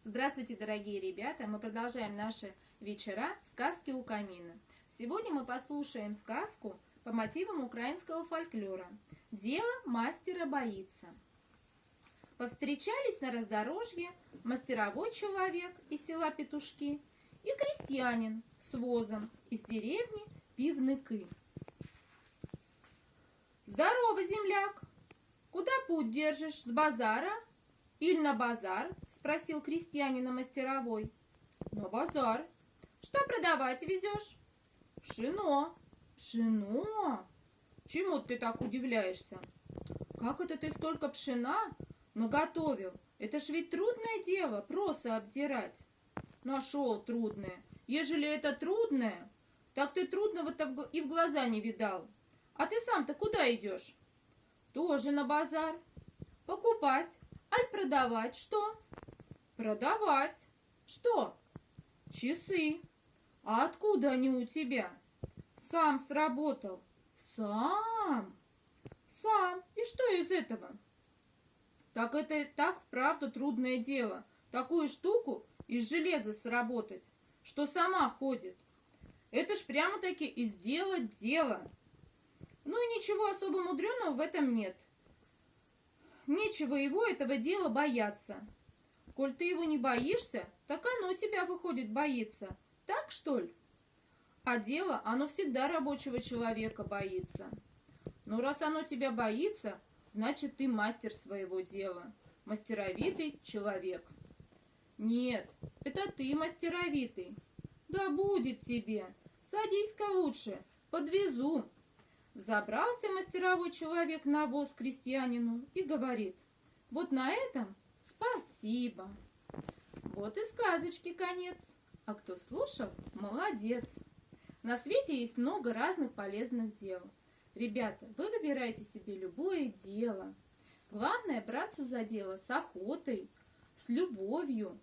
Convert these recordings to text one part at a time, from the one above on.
Здравствуйте, дорогие ребята! Мы продолжаем наши вечера «Сказки у камина». Сегодня мы послушаем сказку по мотивам украинского фольклора «Дело мастера боится». Повстречались на раздорожье мастеровой человек из села Петушки и крестьянин с возом из деревни Пивныки. «Здорово, земляк! Куда путь держишь, с базара или на базар?» — спросил крестьянина мастеровой. «На базар. Что продавать везешь?» «Пшено». «Пшено? Чему ты так удивляешься? Как это ты столько пшена наготовил? Это ж ведь трудное дело, проса обдирать». «Нашел трудное. Ежели это трудное, так ты трудного-то и в глаза не видал. А ты сам-то куда идешь?» «Тоже на базар. Покупать, аль продавать что?» «Продавать. Что?» «Часы. А откуда они у тебя?» «Сам сработал». «Сам?» «Сам. И что из этого?» «Так это так вправду трудное дело. Такую штуку из железа сработать, что сама ходит. Это ж прямо-таки из дела дело. Ну и ничего особо мудреного в этом нет. Нечего его этого дела бояться. Коль ты его не боишься, так оно тебя, выходит, боится. Так, что ли? А дело, оно всегда рабочего человека боится. Но раз оно тебя боится, значит, ты мастер своего дела. Мастеровитый человек». «Нет, это ты мастеровитый». «Да будет тебе. Садись-ка лучше, подвезу». Взобрался мастеровой человек на воз крестьянину и говорит: «Вот на этом спасибо». Вот и сказочки конец. А кто слушал, молодец. На свете есть много разных полезных дел. Ребята, вы выбирайте себе любое дело. Главное браться за дело с охотой, с любовью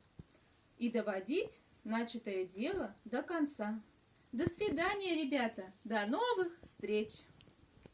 и доводить начатое дело до конца. До свидания, ребята. До новых встреч!